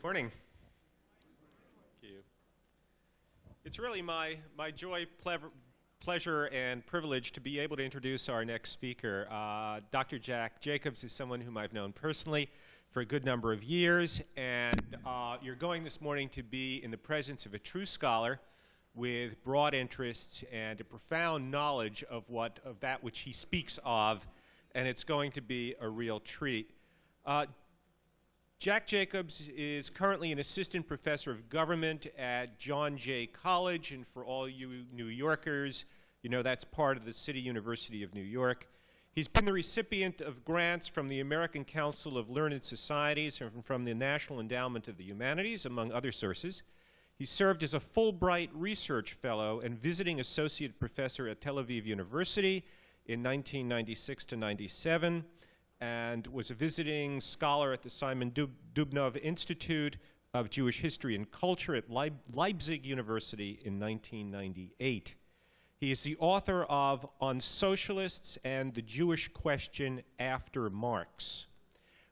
Morning. Thank you. It's really my joy, pleasure, and privilege to be able to introduce our next speaker. Dr. Jack Jacobs is someone whom I've known personally for a good number of years, and you're going this morning to be in the presence of a true scholar with broad interests and a profound knowledge of that which he speaks of, and it's going to be a real treat. Jack Jacobs is currently an assistant professor of government at John Jay College, and for all you New Yorkers, you know that's part of the City University of New York. He's been the recipient of grants from the American Council of Learned Societies and from the National Endowment of the Humanities, among other sources. He served as a Fulbright Research Fellow and visiting associate professor at Tel Aviv University in 1996 to 97, and was a visiting scholar at the Simon Dubnov Institute of Jewish History and Culture at Leipzig University in 1998. He is the author of On Socialists and the Jewish Question After Marx,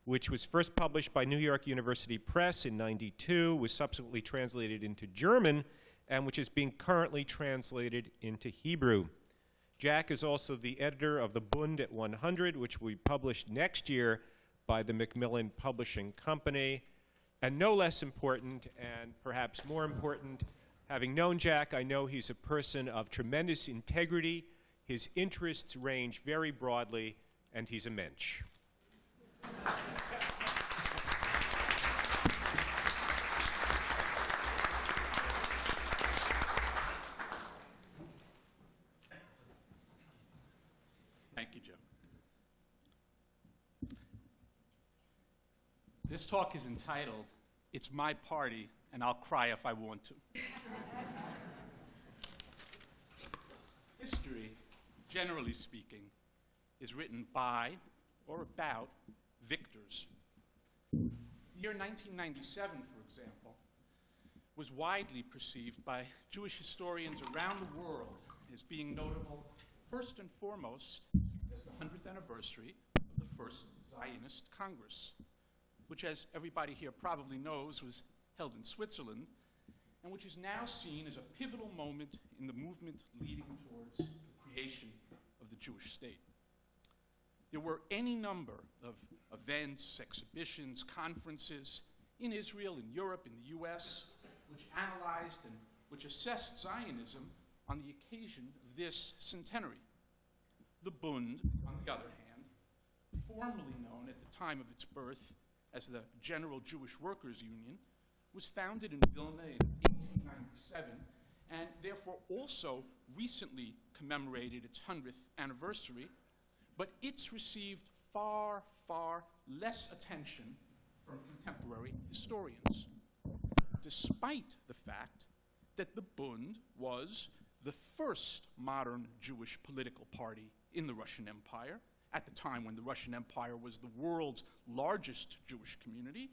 which was first published by New York University Press in '92, was subsequently translated into German, and which is being currently translated into Hebrew. Jack is also the editor of the Bund at 100, which will be published next year by the Macmillan Publishing Company. And no less important, and perhaps more important, having known Jack, I know he's a person of tremendous integrity. His interests range very broadly, and he's a mensch. Thank you, Joe. This talk is entitled, "It's My Party, and I'll Cry If I Want to." History, generally speaking, is written by or about victors. The year 1997, for example, was widely perceived by Jewish historians around the world as being notable, first and foremost, as the 100th anniversary of the first Zionist Congress, which, as everybody here probably knows, was held in Switzerland, and which is now seen as a pivotal moment in the movement leading towards the creation of the Jewish state. There were any number of events, exhibitions, conferences in Israel, in Europe, in the US, which analyzed and which assessed Zionism on the occasion of this centenary. The Bund, on the other hand, formerly known at the time of its birth as the General Jewish Workers' Union, was founded in Vilna in 1897, and therefore also recently commemorated its 100th anniversary, but it's received far, far less attention from contemporary historians, despite the fact that the Bund was the first modern Jewish political party in the Russian Empire, at the time when the Russian Empire was the world's largest Jewish community,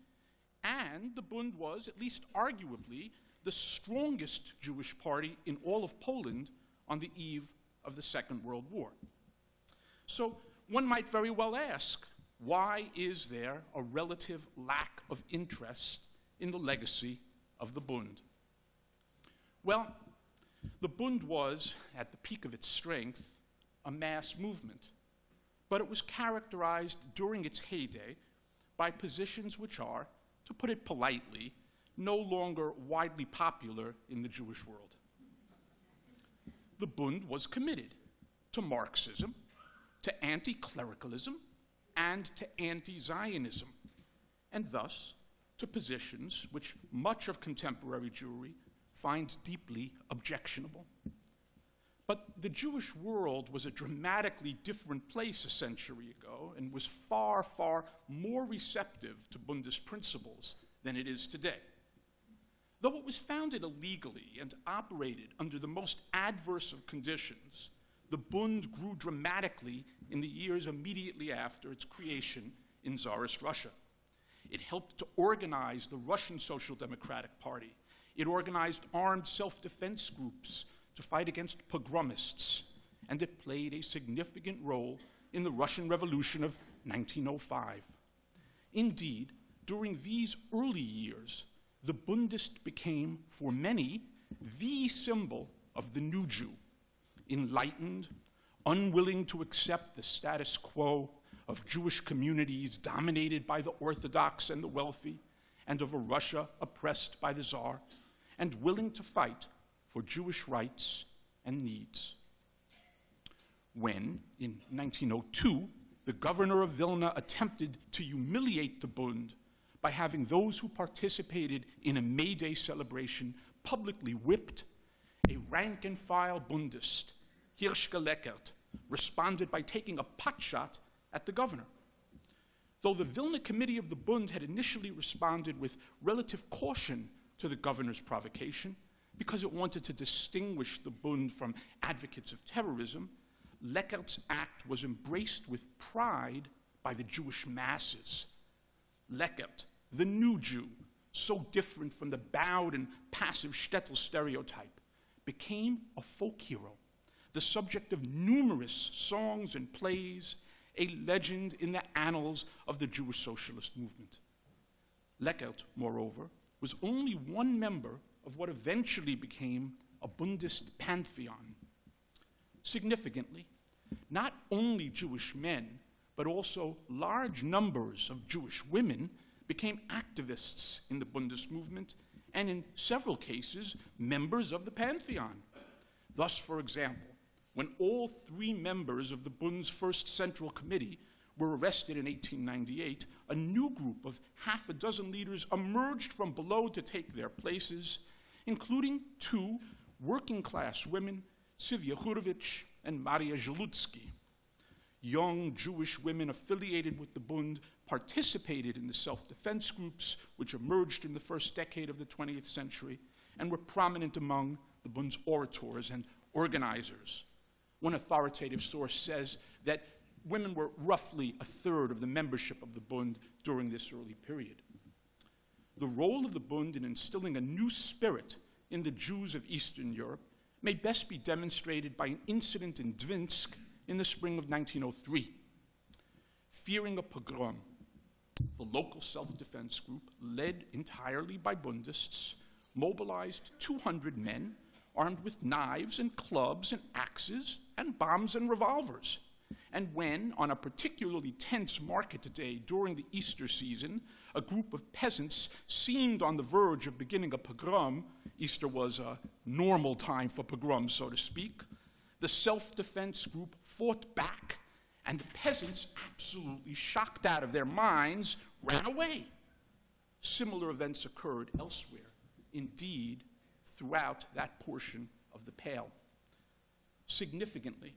and the Bund was, at least arguably, the strongest Jewish party in all of Poland on the eve of the Second World War. So one might very well ask, why is there a relative lack of interest in the legacy of the Bund? Well, the Bund was, at the peak of its strength, a mass movement, but it was characterized during its heyday by positions which are, to put it politely, no longer widely popular in the Jewish world. The Bund was committed to Marxism, to anti-clericalism, and to anti-Zionism, and thus to positions which much of contemporary Jewry finds deeply objectionable. But the Jewish world was a dramatically different place a century ago and was far, far more receptive to Bundist principles than it is today. Though it was founded illegally and operated under the most adverse of conditions, the Bund grew dramatically in the years immediately after its creation in Tsarist Russia. It helped to organize the Russian Social Democratic Party. It organized armed self-defense groups to fight against pogromists, and it played a significant role in the Russian Revolution of 1905. Indeed, during these early years, the Bundist became, for many, the symbol of the new Jew, enlightened, unwilling to accept the status quo of Jewish communities dominated by the Orthodox and the wealthy, and of a Russia oppressed by the Tsar, and willing to fight for Jewish rights and needs. When, in 1902, the governor of Vilna attempted to humiliate the Bund by having those who participated in a May Day celebration publicly whipped, a rank-and-file Bundist, Hirschke Leckert, responded by taking a potshot at the governor. Though the Vilna Committee of the Bund had initially responded with relative caution to the governor's provocation because it wanted to distinguish the Bund from advocates of terrorism, Leckert's act was embraced with pride by the Jewish masses. Leckert, the new Jew, so different from the bowed and passive shtetl stereotype, became a folk hero, the subject of numerous songs and plays, a legend in the annals of the Jewish socialist movement. Leckert, moreover, was only one member of what eventually became a Bundist pantheon. Significantly, not only Jewish men, but also large numbers of Jewish women became activists in the Bundist movement, and in several cases, members of the pantheon. Thus, for example, when all three members of the Bund's first Central Committee were arrested in 1898, a new group of half a dozen leaders emerged from below to take their places, including two working-class women, Sivya Hurovich and Maria Zhelutsky. Young Jewish women affiliated with the Bund participated in the self-defense groups which emerged in the first decade of the 20th century and were prominent among the Bund's orators and organizers. One authoritative source says that women were roughly a third of the membership of the Bund during this early period. The role of the Bund in instilling a new spirit in the Jews of Eastern Europe may best be demonstrated by an incident in Dvinsk in the spring of 1903. Fearing a pogrom, the local self-defense group, led entirely by Bundists, mobilized 200 men armed with knives and clubs and axes and bombs and revolvers. And when, on a particularly tense market day during the Easter season, a group of peasants seemed on the verge of beginning a pogrom, Easter was a normal time for pogroms, so to speak, the self-defense group fought back, and the peasants, absolutely shocked out of their minds, ran away. Similar events occurred elsewhere, indeed, throughout that portion of the Pale. Significantly,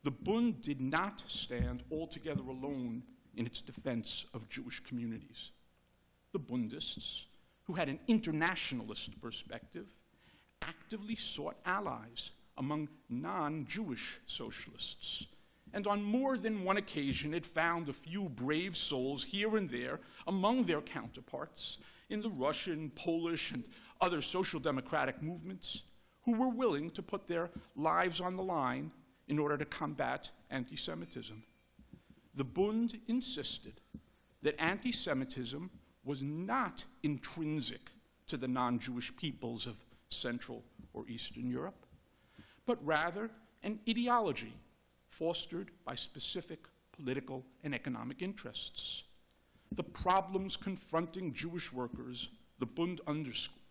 the Bund did not stand altogether alone in its defense of Jewish communities. The Bundists, who had an internationalist perspective, actively sought allies among non-Jewish socialists, and on more than one occasion it found a few brave souls here and there among their counterparts in the Russian, Polish, and other social democratic movements who were willing to put their lives on the line in order to combat anti-Semitism. The Bund insisted that anti-Semitism was not intrinsic to the non-Jewish peoples of Central or Eastern Europe, but rather an ideology fostered by specific political and economic interests. The problems confronting Jewish workers, the Bund underscored,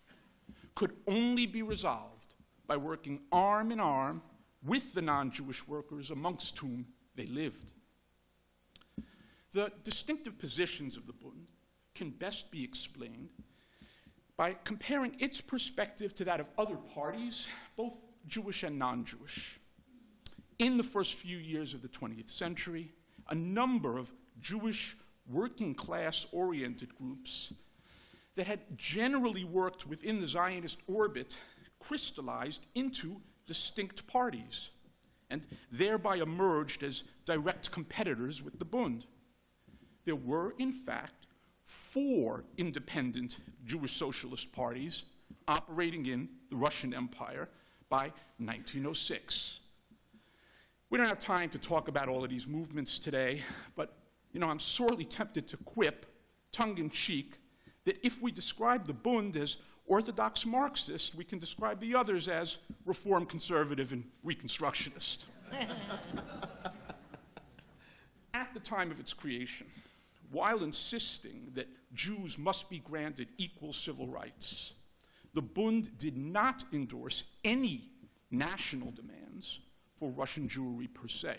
could only be resolved by working arm in arm with the non-Jewish workers amongst whom they lived. The distinctive positions of the Bund can best be explained by comparing its perspective to that of other parties, both Jewish and non-Jewish. In the first few years of the 20th century, a number of Jewish working-class-oriented groups that had generally worked within the Zionist orbit crystallized into distinct parties and thereby emerged as direct competitors with the Bund. There were, in fact, 4 independent Jewish socialist parties operating in the Russian Empire by 1906. We don't have time to talk about all of these movements today, but I'm sorely tempted to quip tongue-in-cheek, that if we describe the Bund as orthodox Marxist, we can describe the others as reform conservative and reconstructionist. At the time of its creation, while insisting that Jews must be granted equal civil rights, the Bund did not endorse any national demands for Russian Jewry per se.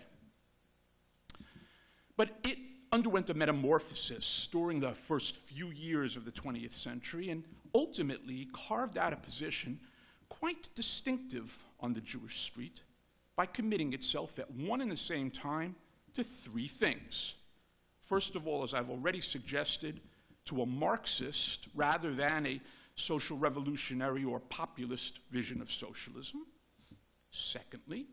But it underwent a metamorphosis during the first few years of the 20th century and ultimately carved out a position quite distinctive on the Jewish street by committing itself at one and the same time to three things. First of all, as I've already suggested, to a Marxist rather than a social revolutionary or populist vision of socialism. Secondly,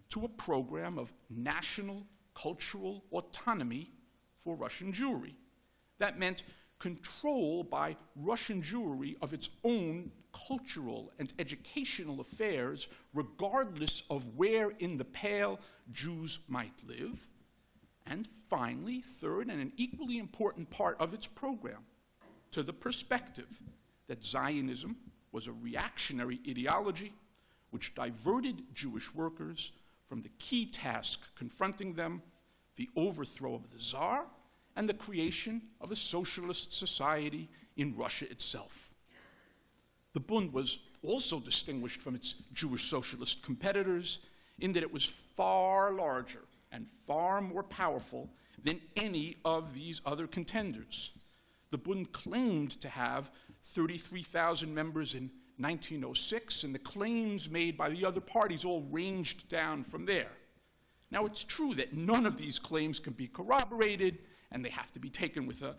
to a program of national cultural autonomy for Russian Jewry. That meant control by Russian Jewry of its own cultural and educational affairs, regardless of where in the Pale Jews might live. And finally, third, and an equally important part of its program, to the perspective that Zionism was a reactionary ideology which diverted Jewish workers from the key task confronting them, the overthrow of the Tsar, and the creation of a socialist society in Russia itself. The Bund was also distinguished from its Jewish socialist competitors in that it was far larger and far more powerful than any of these other contenders. The Bund claimed to have 33,000 members in 1906, and the claims made by the other parties all ranged down from there. Now, it's true that none of these claims can be corroborated, and they have to be taken with a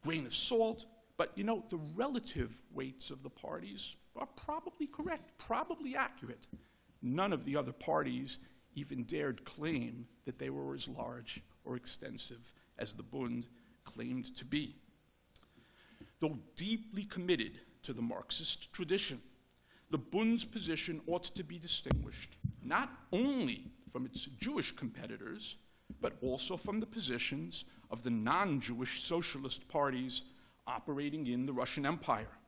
grain of salt, but you know, the relative weights of the parties are probably correct, probably accurate. None of the other parties even dared claim that they were as large or extensive as the Bund claimed to be. Though deeply committed to the Marxist tradition, the Bund's position ought to be distinguished not only from its Jewish competitors, but also from the positions of the non-Jewish socialist parties operating in the Russian Empire.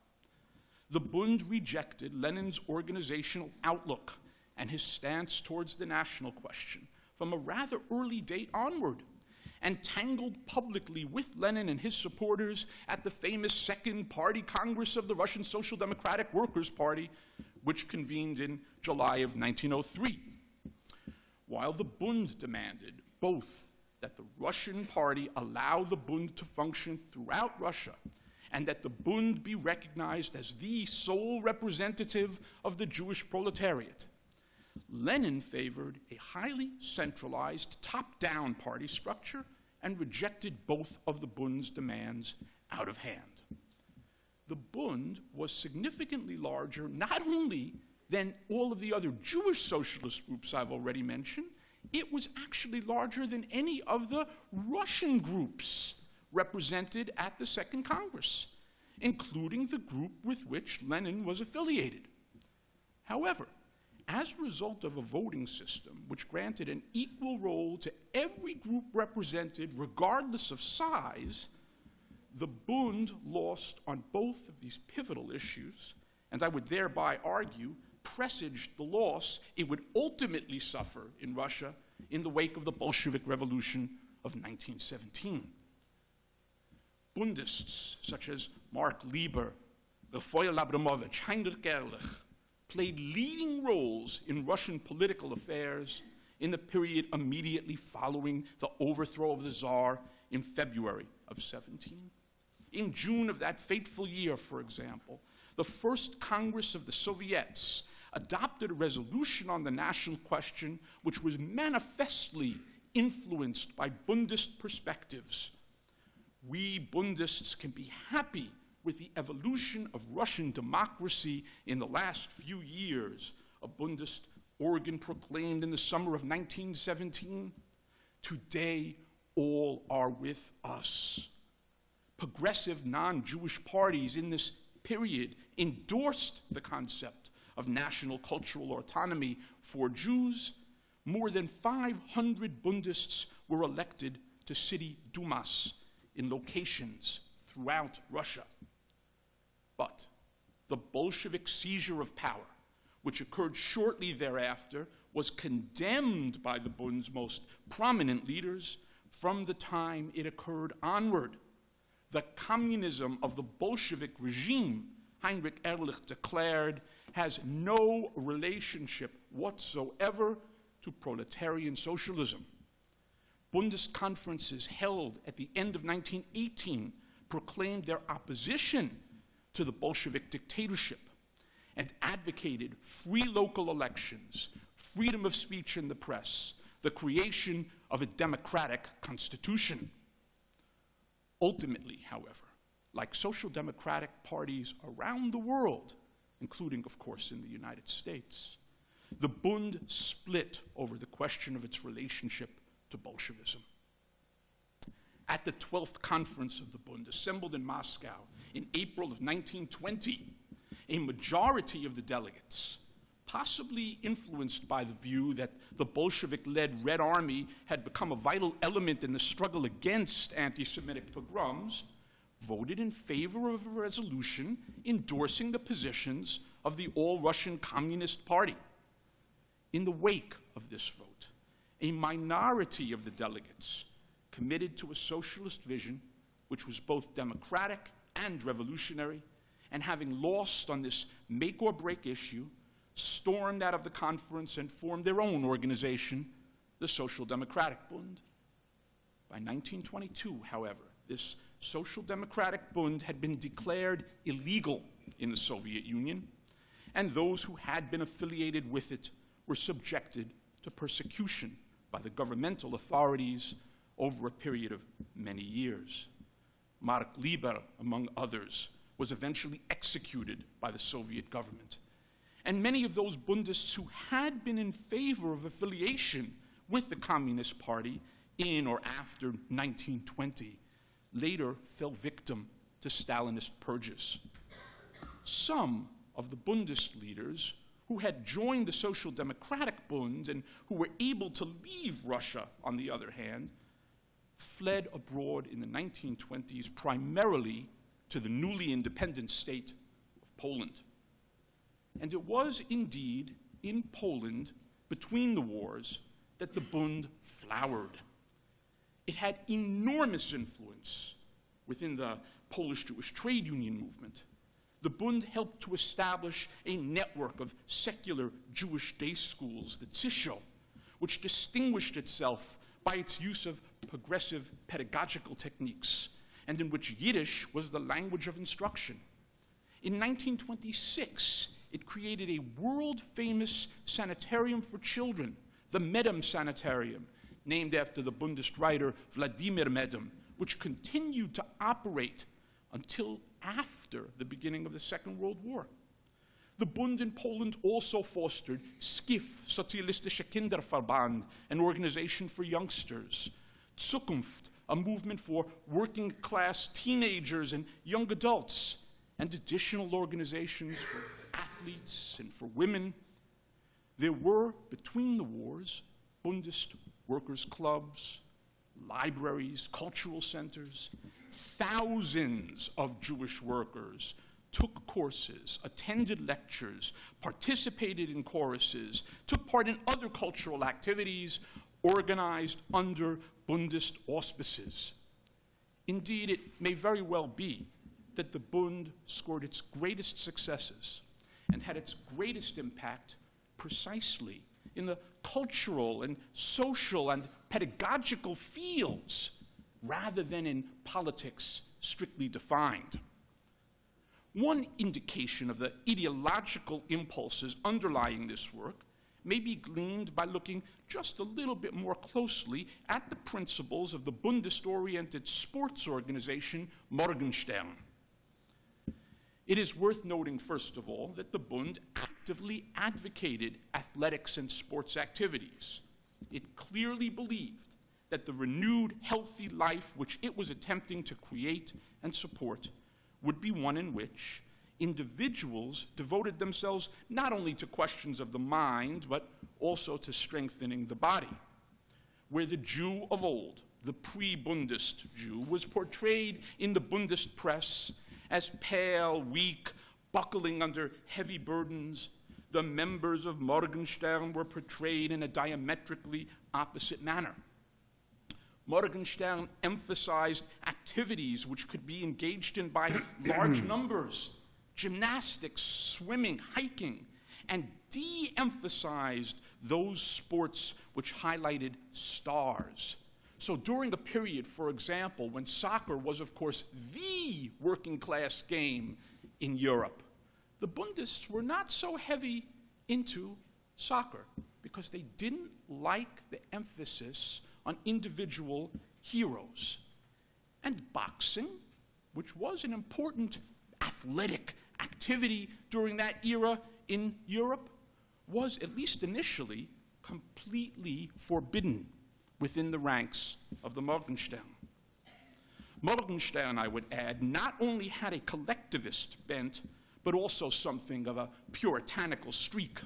The Bund rejected Lenin's organizational outlook and his stance towards the national question from a rather early date onward, and tangled publicly with Lenin and his supporters at the famous Second Party Congress of the Russian Social Democratic Workers' Party, which convened in July of 1903. While the Bund demanded both that the Russian Party allow the Bund to function throughout Russia and that the Bund be recognized as the sole representative of the Jewish proletariat, Lenin favored a highly centralized top-down party structure and rejected both of the Bund's demands out of hand. The Bund was significantly larger not only than all of the other Jewish socialist groups I've already mentioned, it was actually larger than any of the Russian groups represented at the Second Congress, including the group with which Lenin was affiliated. However, as a result of a voting system which granted an equal role to every group represented regardless of size, the Bund lost on both of these pivotal issues, and I would thereby argue presaged the loss it would ultimately suffer in Russia in the wake of the Bolshevik Revolution of 1917. Bundists such as Mark Lieber, Lefoil Abramovich, Heinrich Ehrlich played leading roles in Russian political affairs in the period immediately following the overthrow of the Tsar in February of 17. In June of that fateful year, for example, the First Congress of the Soviets adopted a resolution on the national question which was manifestly influenced by Bundist perspectives. We Bundists can be happy with the evolution of Russian democracy in the last few years, a Bundist organ proclaimed in the summer of 1917. Today, all are with us. Progressive non-Jewish parties in this period endorsed the concept of national cultural autonomy for Jews. More than 500 Bundists were elected to city dumas in locations throughout Russia. But the Bolshevik seizure of power, which occurred shortly thereafter, was condemned by the Bund's most prominent leaders from the time it occurred onward. The communism of the Bolshevik regime, Heinrich Ehrlich declared, has no relationship whatsoever to proletarian socialism. Bundist conferences held at the end of 1918 proclaimed their opposition to the Bolshevik dictatorship and advocated free local elections, freedom of speech in the press, the creation of a democratic constitution. Ultimately, however, like social democratic parties around the world, including, of course, in the United States, the Bund split over the question of its relationship to Bolshevism. At the 12th conference of the Bund, assembled in Moscow in April of 1920, a majority of the delegates, possibly influenced by the view that the Bolshevik-led Red Army had become a vital element in the struggle against anti-Semitic pogroms, voted in favor of a resolution endorsing the positions of the All-Russian Communist Party. In the wake of this vote, a minority of the delegates committed to a socialist vision which was both democratic and revolutionary, and having lost on this make-or-break issue, stormed out of the conference and formed their own organization, the Social Democratic Bund. By 1922, however, this Social Democratic Bund had been declared illegal in the Soviet Union, and those who had been affiliated with it were subjected to persecution by the governmental authorities over a period of many years. Mark Lieber, among others, was eventually executed by the Soviet government. And many of those Bundists who had been in favor of affiliation with the Communist Party in or after 1920 later fell victim to Stalinist purges. Some of the Bundist leaders who had joined the Social Democratic Bund and who were able to leave Russia, on the other hand, fled abroad in the 1920s primarily to the newly independent state of Poland. And it was indeed in Poland, between the wars, that the Bund flowered. It had enormous influence within the Polish Jewish trade union movement. The Bund helped to establish a network of secular Jewish day schools, the Tzisho, which distinguished itself by its use of progressive pedagogical techniques, and in which Yiddish was the language of instruction. In 1926, it created a world-famous sanitarium for children, the Medem Sanitarium, named after the Bundist writer Vladimir Medem, which continued to operate until after the beginning of the Second World War. The Bund in Poland also fostered SKIF, Sozialistische Kinderverband, an organization for youngsters, Zukunft, a movement for working-class teenagers and young adults, and additional organizations for athletes and for women. There were, between the wars, Bundist workers' clubs, libraries, cultural centers. Thousands of Jewish workers took courses, attended lectures, participated in choruses, took part in other cultural activities organized under Bundist auspices. Indeed, it may very well be that the Bund scored its greatest successes and had its greatest impact precisely in the cultural and social and pedagogical fields rather than in politics strictly defined. One indication of the ideological impulses underlying this work may be gleaned by looking just a little bit more closely at the principles of the Bundist-oriented sports organization Morgenstern. It is worth noting, first of all, that the Bund actively advocated athletics and sports activities. It clearly believed that the renewed, healthy life which it was attempting to create and support would be one in which individuals devoted themselves not only to questions of the mind, but also to strengthening the body. Where the Jew of old, the pre-Bundist Jew, was portrayed in the Bundist press as pale, weak, buckling under heavy burdens. The members of Morgenstern were portrayed in a diametrically opposite manner. Morgenstern emphasized activities which could be engaged in by large numbers, gymnastics, swimming, hiking, and de-emphasized those sports which highlighted stars. So during a period, for example, when soccer was, of course, the working class game in Europe, the Bundists were not so heavy into soccer because they didn't like the emphasis on individual heroes. And boxing, which was an important athletic activity during that era in Europe, was, at least initially, completely forbidden within the ranks of the Morgenstern. Morgenstern, I would add, not only had a collectivist bent, but also something of a puritanical streak.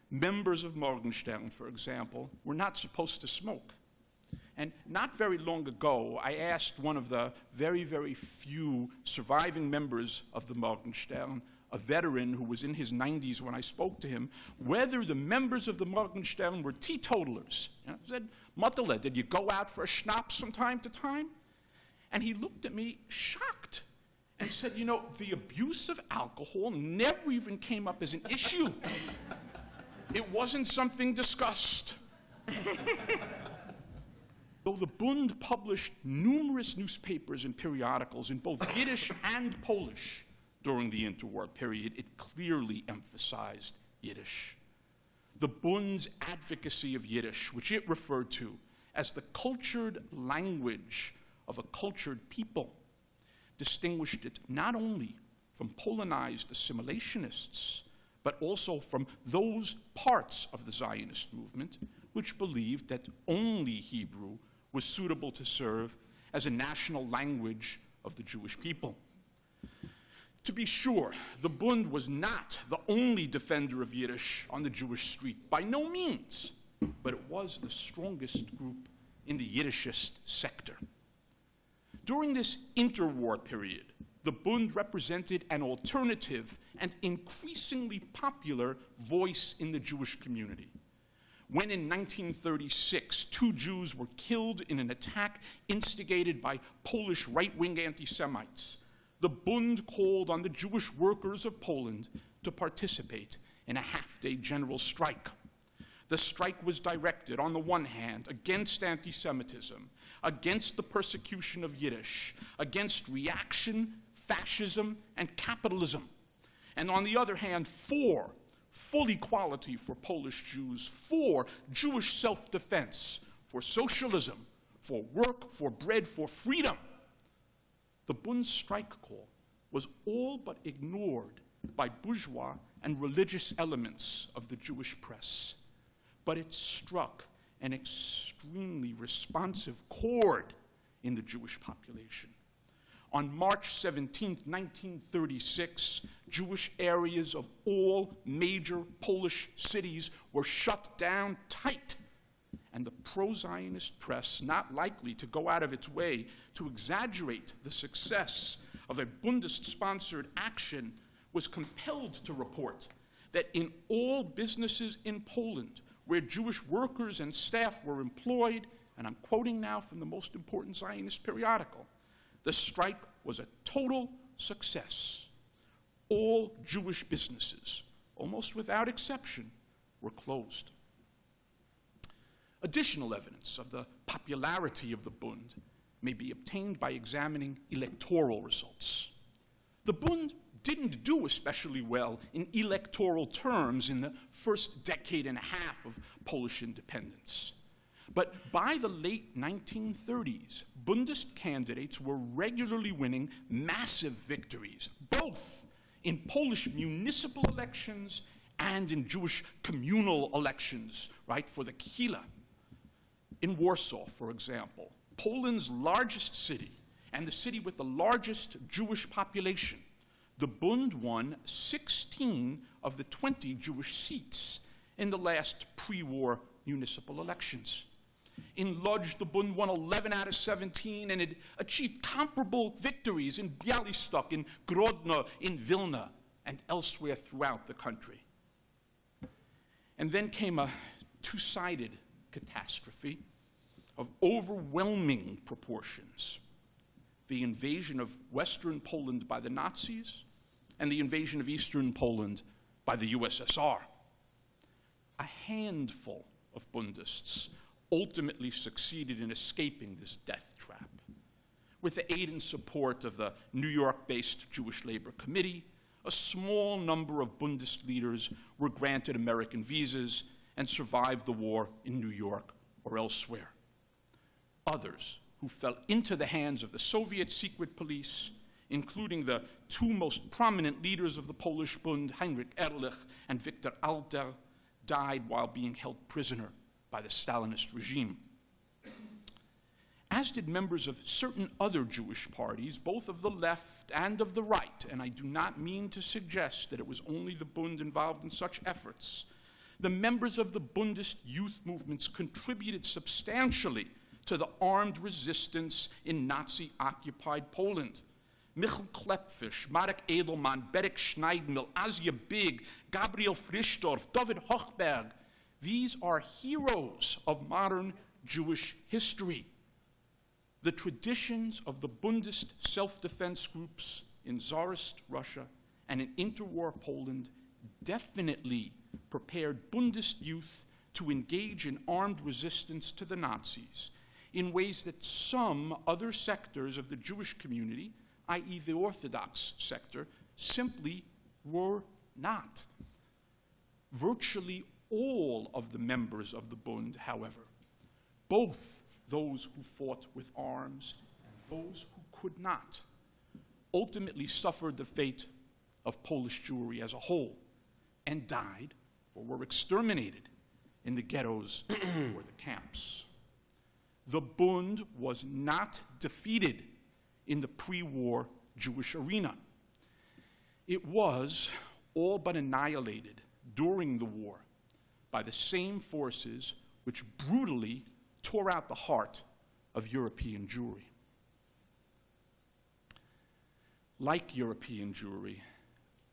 Members of Morgenstern, for example, were not supposed to smoke. And not very long ago, I asked one of the very, very few surviving members of the Morgenstern, a veteran who was in his 90s when I spoke to him, whether the members of the Morgenstern were teetotalers. I said, Mutterle, did you go out for a schnapps from time to time? And he looked at me shocked and said, you know, the abuse of alcohol never even came up as an issue. It wasn't something discussed. Though the Bund published numerous newspapers and periodicals in both Yiddish and Polish during the interwar period, it clearly emphasized Yiddish. The Bund's advocacy of Yiddish, which it referred to as the cultured language of a cultured people, distinguished it not only from Polonized assimilationists, but also from those parts of the Zionist movement which believed that only Hebrew was suitable to serve as a national language of the Jewish people. To be sure, the Bund was not the only defender of Yiddish on the Jewish street, by no means, but it was the strongest group in the Yiddishist sector. During this interwar period, the Bund represented an alternative and increasingly popular voice in the Jewish community. When in 1936, 2 Jews were killed in an attack instigated by Polish right-wing anti-Semites, the Bund called on the Jewish workers of Poland to participate in a half-day general strike. The strike was directed, on the one hand, against anti-Semitism, against the persecution of Yiddish, against reaction, fascism, and capitalism, and on the other hand, for full equality for Polish Jews, for Jewish self-defense, for socialism, for work, for bread, for freedom. The Bund's strike call was all but ignored by bourgeois and religious elements of the Jewish press, but it struck an extremely responsive chord in the Jewish population. On March 17, 1936, Jewish areas of all major Polish cities were shut down tight, and the pro-Zionist press, not likely to go out of its way to exaggerate the success of a Bundist-sponsored action, was compelled to report that in all businesses in Poland where Jewish workers and staff were employed, and I'm quoting now from the most important Zionist periodical, the strike was a total success. All Jewish businesses, almost without exception, were closed. Additional evidence of the popularity of the Bund may be obtained by examining electoral results. The Bund didn't do especially well in electoral terms in the first decade and a half of Polish independence. But by the late 1930s, Bundist candidates were regularly winning massive victories, both in Polish municipal elections and in Jewish communal elections, right, for the Kehila. In Warsaw, for example, Poland's largest city and the city with the largest Jewish population, the Bund won 16 of the 20 Jewish seats in the last pre-war municipal elections. In Lodz, the Bund won 11 out of 17 and it achieved comparable victories in Bialystok, in Grodno, in Vilna, and elsewhere throughout the country. And then came a two-sided catastrophe of overwhelming proportions. The invasion of Western Poland by the Nazis and the invasion of Eastern Poland by the USSR. A handful of Bundists ultimately succeeded in escaping this death trap. With the aid and support of the New York-based Jewish Labor Committee, a small number of Bundist leaders were granted American visas and survived the war in New York or elsewhere. Others who fell into the hands of the Soviet secret police, including the two most prominent leaders of the Polish Bund, Heinrich Ehrlich and Viktor Alter, died while being held prisoner by the Stalinist regime. As did members of certain other Jewish parties, both of the left and of the right, and I do not mean to suggest that it was only the Bund involved in such efforts. The members of the Bundist youth movements contributed substantially to the armed resistance in Nazi-occupied Poland. Michal Klepfisch, Marek Edelman, Berek Schneidmil, Asia Big, Gabriel Frischdorf, David Hochberg. These are heroes of modern Jewish history. The traditions of the Bundist self-defense groups in Tsarist Russia and in interwar Poland definitely prepared Bundist youth to engage in armed resistance to the Nazis in ways that some other sectors of the Jewish community, i.e. the Orthodox sector, simply were not. Virtually all of the members of the Bund, however, both those who fought with arms and those who could not, ultimately suffered the fate of Polish Jewry as a whole and died or were exterminated in the ghettos or the camps. The Bund was not defeated in the pre-war Jewish arena. It was all but annihilated during the war by the same forces which brutally tore out the heart of European Jewry. Like European Jewry,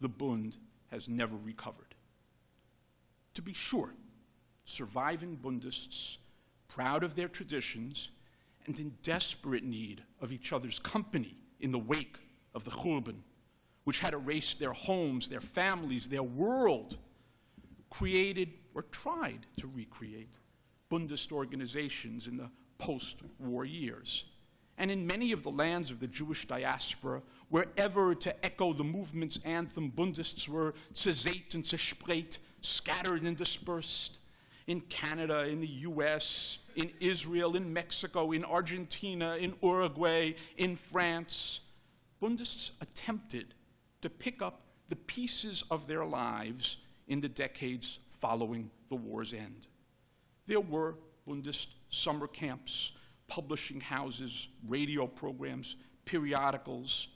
the Bund has never recovered. To be sure, surviving Bundists, proud of their traditions and in desperate need of each other's company in the wake of the Churban, which had erased their homes, their families, their world, created or tried to recreate Bundist organizations in the post-war years. And in many of the lands of the Jewish diaspora, wherever, to echo the movement's anthem, Bundists were zersägt und zerspreit, scattered and dispersed. In Canada, in the US, in Israel, in Mexico, in Argentina, in Uruguay, in France, Bundists attempted to pick up the pieces of their lives in the decades following the war's end. There were Bundist summer camps, publishing houses, radio programs, periodicals.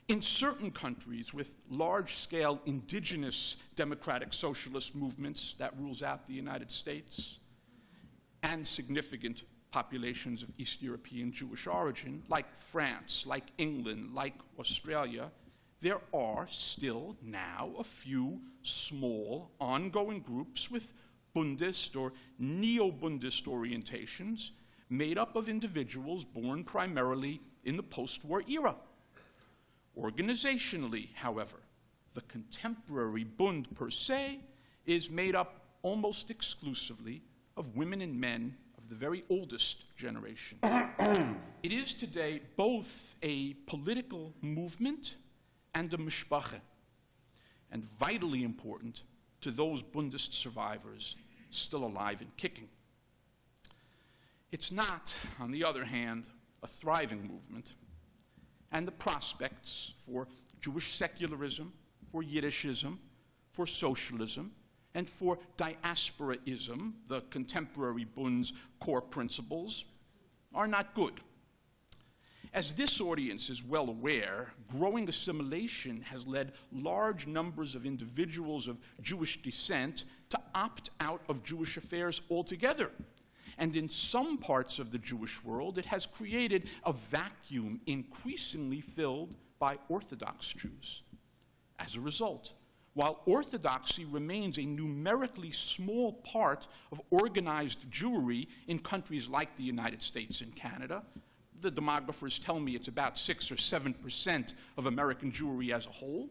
In certain countries with large-scale indigenous democratic socialist movements, that rules out the United States, and significant populations of East European Jewish origin, like France, like England, like Australia, there are still now a few small, ongoing groups with Bundist or neo-Bundist orientations made up of individuals born primarily in the post-war era. Organizationally, however, the contemporary Bund per se is made up almost exclusively of women and men of the very oldest generation. It is today both a political movement and a mishpacha, and vitally important to those Bundist survivors still alive and kicking. It's not, on the other hand, a thriving movement, and the prospects for Jewish secularism, for Yiddishism, for socialism, and for diasporaism, the contemporary Bund's core principles, are not good. As this audience is well aware, growing assimilation has led large numbers of individuals of Jewish descent to opt out of Jewish affairs altogether, And in some parts of the Jewish world, it has created a vacuum increasingly filled by Orthodox Jews. As a result, while Orthodoxy remains a numerically small part of organized Jewry in countries like the United States and Canada, the demographers tell me it's about 6 or 7% of American Jewry as a whole,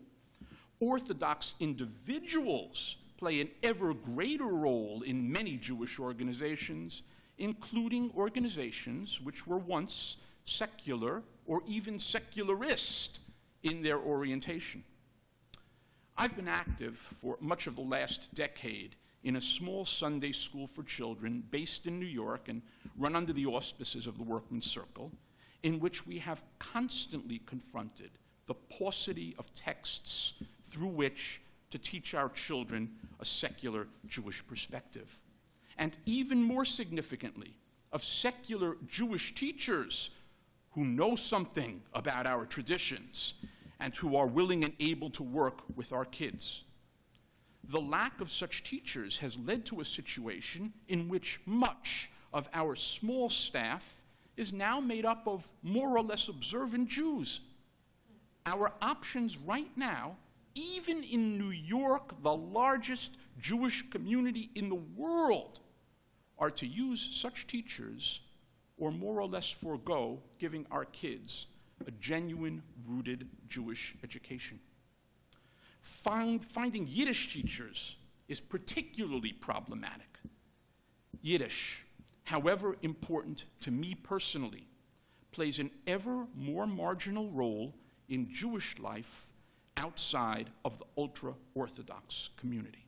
Orthodox individuals play an ever greater role in many Jewish organizations, including organizations which were once secular or even secularist in their orientation. I've been active for much of the last decade in a small Sunday school for children based in New York and run under the auspices of the Workmen's Circle, in which we have constantly confronted the paucity of texts through which to teach our children a secular Jewish perspective. And even more significantly, of secular Jewish teachers who know something about our traditions and who are willing and able to work with our kids. The lack of such teachers has led to a situation in which much of our small staff is now made up of more or less observant Jews. Our options right now, even in New York, the largest Jewish community in the world, are to use such teachers or more or less forego giving our kids a genuine, rooted Jewish education. Finding Yiddish teachers is particularly problematic. Yiddish, however important to me personally, plays an ever more marginal role in Jewish life outside of the ultra-Orthodox community.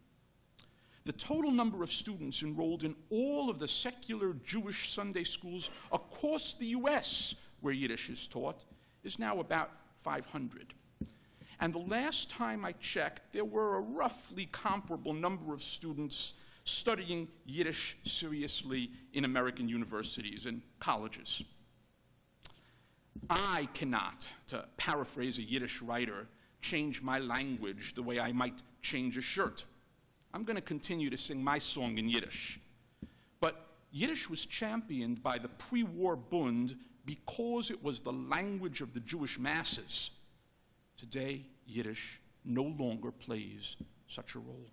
The total number of students enrolled in all of the secular Jewish Sunday schools across the US where Yiddish is taught is now about 500. And the last time I checked, there were a roughly comparable number of students studying Yiddish seriously in American universities and colleges. I cannot, to paraphrase a Yiddish writer, change my language the way I might change a shirt. I'm going to continue to sing my song in Yiddish. But Yiddish was championed by the pre-war Bund because it was the language of the Jewish masses. Today, Yiddish no longer plays such a role.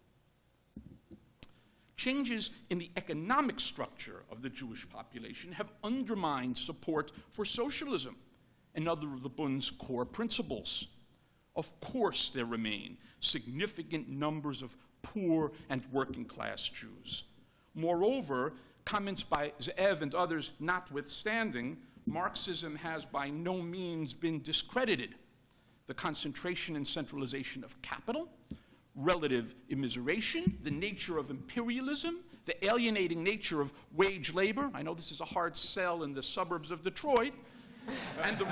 Changes in the economic structure of the Jewish population have undermined support for socialism, another of the Bund's core principles. Of course, there remain significant numbers of poor and working-class Jews. Moreover, comments by Ze'ev and others notwithstanding, Marxism has by no means been discredited. The concentration and centralization of capital, relative immiseration, the nature of imperialism, the alienating nature of wage labor. I know this is a hard sell in the suburbs of Detroit. And the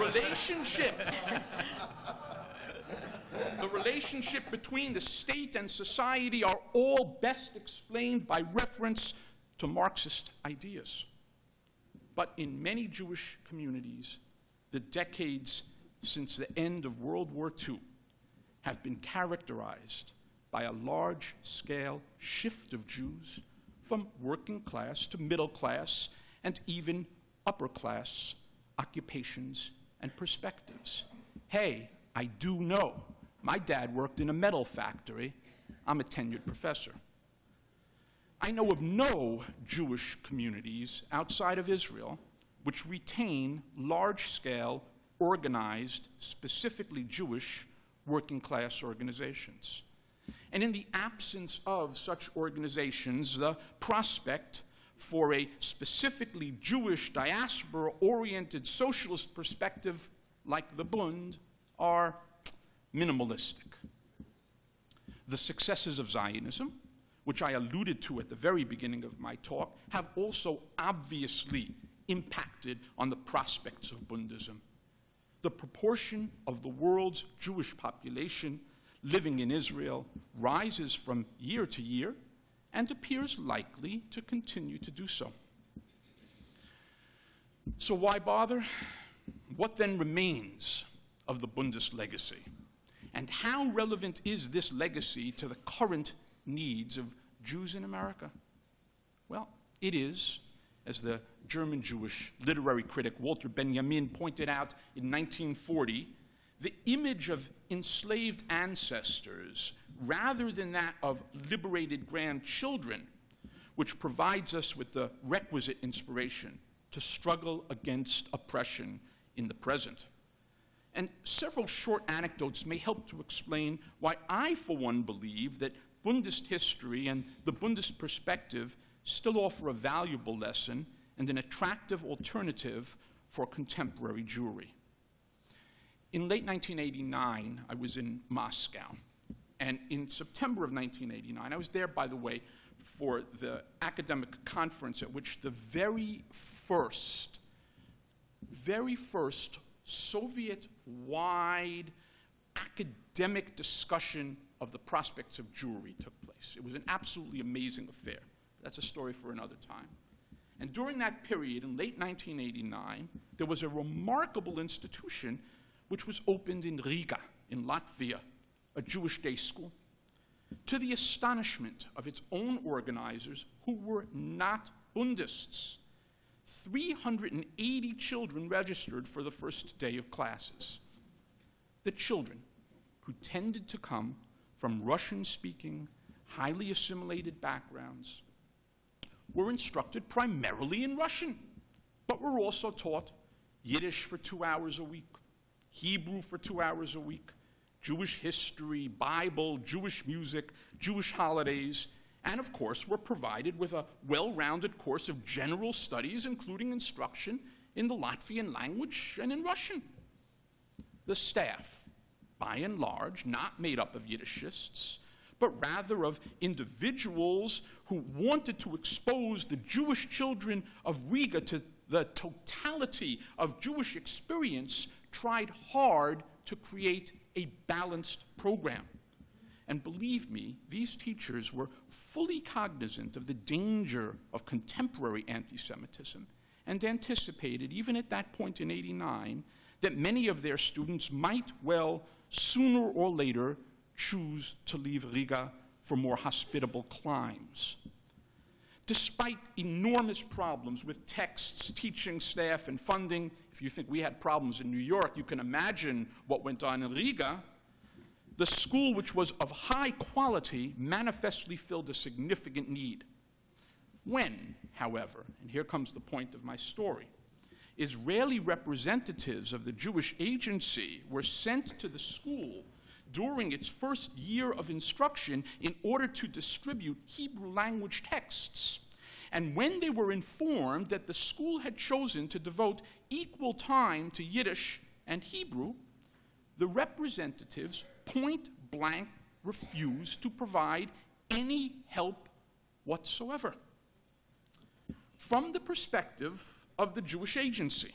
relationship between the state and society are all best explained by reference to Marxist ideas. But in many Jewish communities, the decades since the end of World War II have been characterized by a large-scale shift of Jews from working class to middle class and even upper class occupations and perspectives. Hey, I do know. My dad worked in a metal factory. I'm a tenured professor. I know of no Jewish communities outside of Israel which retain large-scale, organized, specifically Jewish working-class organizations. And in the absence of such organizations, the prospect for a specifically Jewish diaspora-oriented socialist perspective like the Bund are minimalistic. The successes of Zionism, which I alluded to at the very beginning of my talk, have also obviously impacted on the prospects of Bundism. The proportion of the world's Jewish population living in Israel rises from year to year and appears likely to continue to do so. So why bother? What then remains of the Bundist legacy? And how relevant is this legacy to the current needs of Jews in America? Well, it is, as the German Jewish literary critic Walter Benjamin pointed out in 1940, the image of enslaved ancestors, rather than that of liberated grandchildren, which provides us with the requisite inspiration to struggle against oppression in the present. And several short anecdotes may help to explain why I, for one, believe that Bundist history and the Bundist perspective still offer a valuable lesson and an attractive alternative for contemporary Jewry. In late 1989, I was in Moscow. And in September of 1989, I was there, by the way, for the academic conference at which the very first Soviet-wide academic discussion of the prospects of Jewry took place. It was an absolutely amazing affair. That's a story for another time. And during that period, in late 1989, there was a remarkable institution which was opened in Riga, in Latvia, a Jewish day school, to the astonishment of its own organizers, who were not Bundists. 380 children registered for the first day of classes. The children, who tended to come from Russian-speaking, highly assimilated backgrounds, were instructed primarily in Russian, but were also taught Yiddish for 2 hours a week, Hebrew for 2 hours a week, Jewish history, Bible, Jewish music, Jewish holidays, and of course were provided with a well-rounded course of general studies, including instruction in the Latvian language and in Russian. The staff, by and large, not made up of Yiddishists, but rather of individuals who wanted to expose the Jewish children of Riga to the totality of Jewish experience, tried hard to create a balanced program. And believe me, these teachers were fully cognizant of the danger of contemporary anti-Semitism and anticipated, even at that point in '89, that many of their students might well, sooner or later, choose to leave Riga for more hospitable climes. Despite enormous problems with texts, teaching staff, and funding, if you think we had problems in New York, you can imagine what went on in Riga, the school, which was of high quality, manifestly filled a significant need. When, however, and here comes the point of my story, Israeli representatives of the Jewish agency were sent to the school during its first year of instruction in order to distribute Hebrew language texts. And when they were informed that the school had chosen to devote equal time to Yiddish and Hebrew, the representatives point blank refused to provide any help whatsoever. From the perspective of the Jewish agency,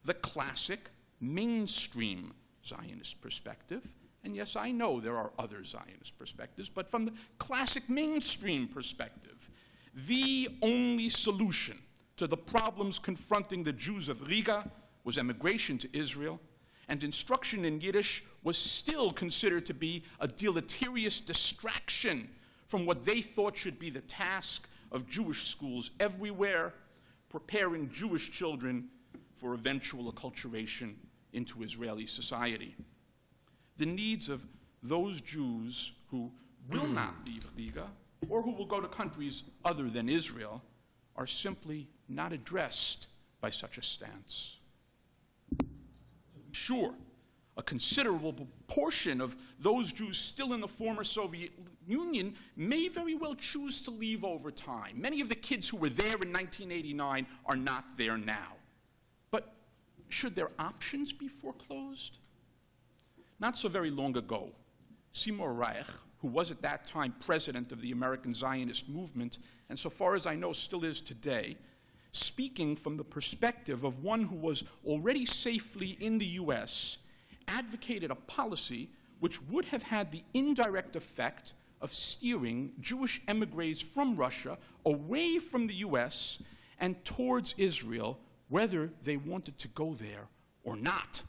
the classic mainstream Zionist perspective, and yes, I know there are other Zionist perspectives, but from the classic mainstream perspective, the only solution to the problems confronting the Jews of Riga was emigration to Israel, and instruction in Yiddish was still considered to be a deleterious distraction from what they thought should be the task of Jewish schools everywhere, preparing Jewish children for eventual acculturation into Israeli society. The needs of those Jews who will not leave Riga or who will go to countries other than Israel are simply not addressed by such a stance. Sure, a considerable portion of those Jews still in the former Soviet Union may very well choose to leave over time. Many of the kids who were there in 1989 are not there now. But should their options be foreclosed? Not so very long ago, Seymour Reich, who was at that time president of the American Zionist movement, and so far as I know still is today, speaking from the perspective of one who was already safely in the US, advocated a policy which would have had the indirect effect of steering Jewish emigres from Russia away from the US and towards Israel, whether they wanted to go there or not.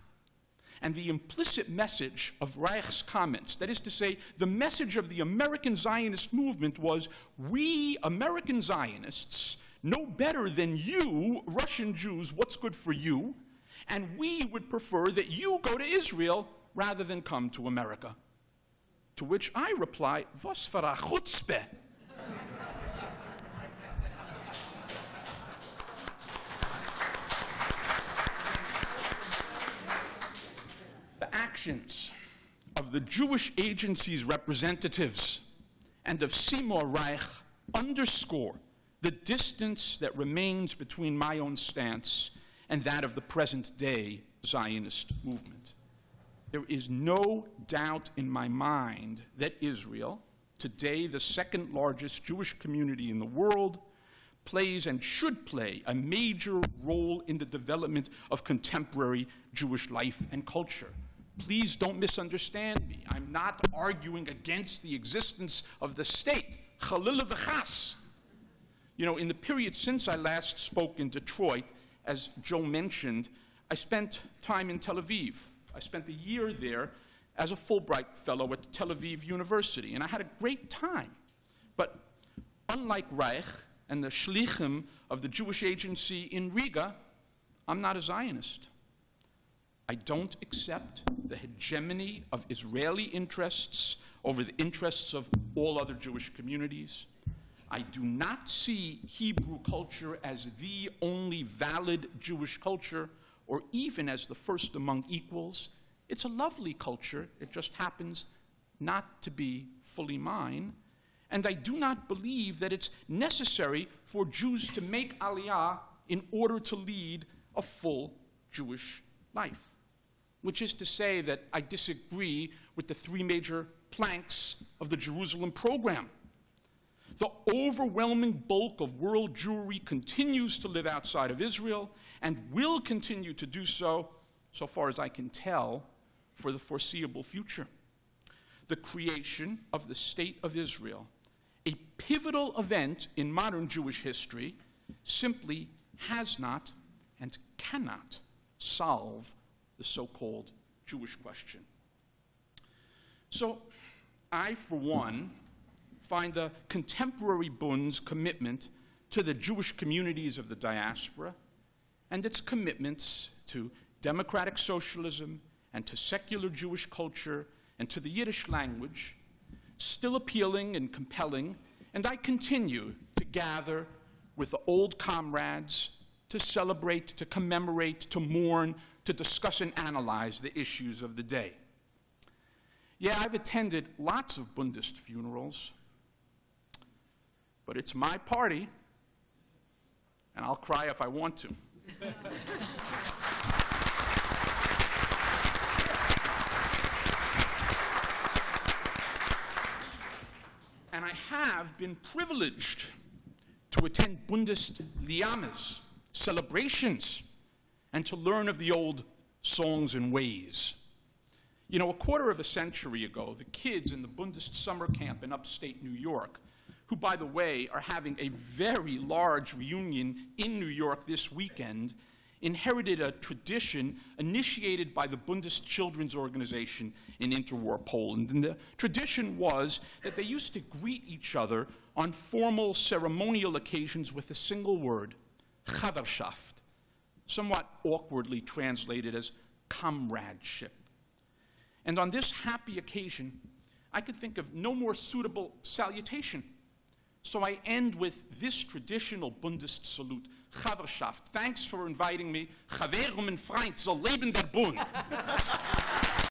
And the implicit message of Reich's comments, that is to say, the message of the American Zionist movement was, we American Zionists know better than you, Russian Jews, what's good for you, and we would prefer that you go to Israel rather than come to America. To which I reply, was für a chutzpah. The actions of the Jewish Agency's representatives and of Seymour Reich underscore the distance that remains between my own stance and that of the present-day Zionist movement. There is no doubt in my mind that Israel, today the second largest Jewish community in the world, plays and should play a major role in the development of contemporary Jewish life and culture. Please don't misunderstand me. I'm not arguing against the existence of the state. Chalila v'chas. You know, in the period since I last spoke in Detroit, as Joe mentioned, I spent time in Tel Aviv. I spent a year there as a Fulbright fellow at Tel Aviv University, and I had a great time. But unlike Reich and the shlichim of the Jewish Agency in Riga, I'm not a Zionist. I don't accept the hegemony of Israeli interests over the interests of all other Jewish communities. I do not see Hebrew culture as the only valid Jewish culture, or even as the first among equals. It's a lovely culture. It just happens not to be fully mine. And I do not believe that it's necessary for Jews to make Aliyah in order to lead a full Jewish life. Which is to say that I disagree with the three major planks of the Jerusalem program. The overwhelming bulk of world Jewry continues to live outside of Israel and will continue to do so, so far as I can tell, for the foreseeable future. The creation of the State of Israel, a pivotal event in modern Jewish history, simply has not and cannot solve the so-called Jewish question. So I, for one, find the contemporary Bund's commitment to the Jewish communities of the diaspora and its commitments to democratic socialism and to secular Jewish culture and to the Yiddish language still appealing and compelling, and I continue to gather with the old comrades to celebrate, to commemorate, to mourn, to discuss and analyze the issues of the day. Yeah, I've attended lots of Bundist funerals, but it's my party, and I'll cry if I want to. And I have been privileged to attend Bundist liyamas, celebrations, and to learn of the old songs and ways. You know, a quarter of a century ago, the kids in the Bundist summer camp in upstate New York, who, by the way, are having a very large reunion in New York this weekend, inherited a tradition initiated by the Bundist Children's Organization in interwar Poland. And the tradition was that they used to greet each other on formal ceremonial occasions with a single word, Chaverschaft, somewhat awkwardly translated as comradeship. And on this happy occasion, I could think of no more suitable salutation. So I end with this traditional Bundist salute, Chaverschaft. Thanks for inviting me. Chaver und Freund, soll leben der Bund.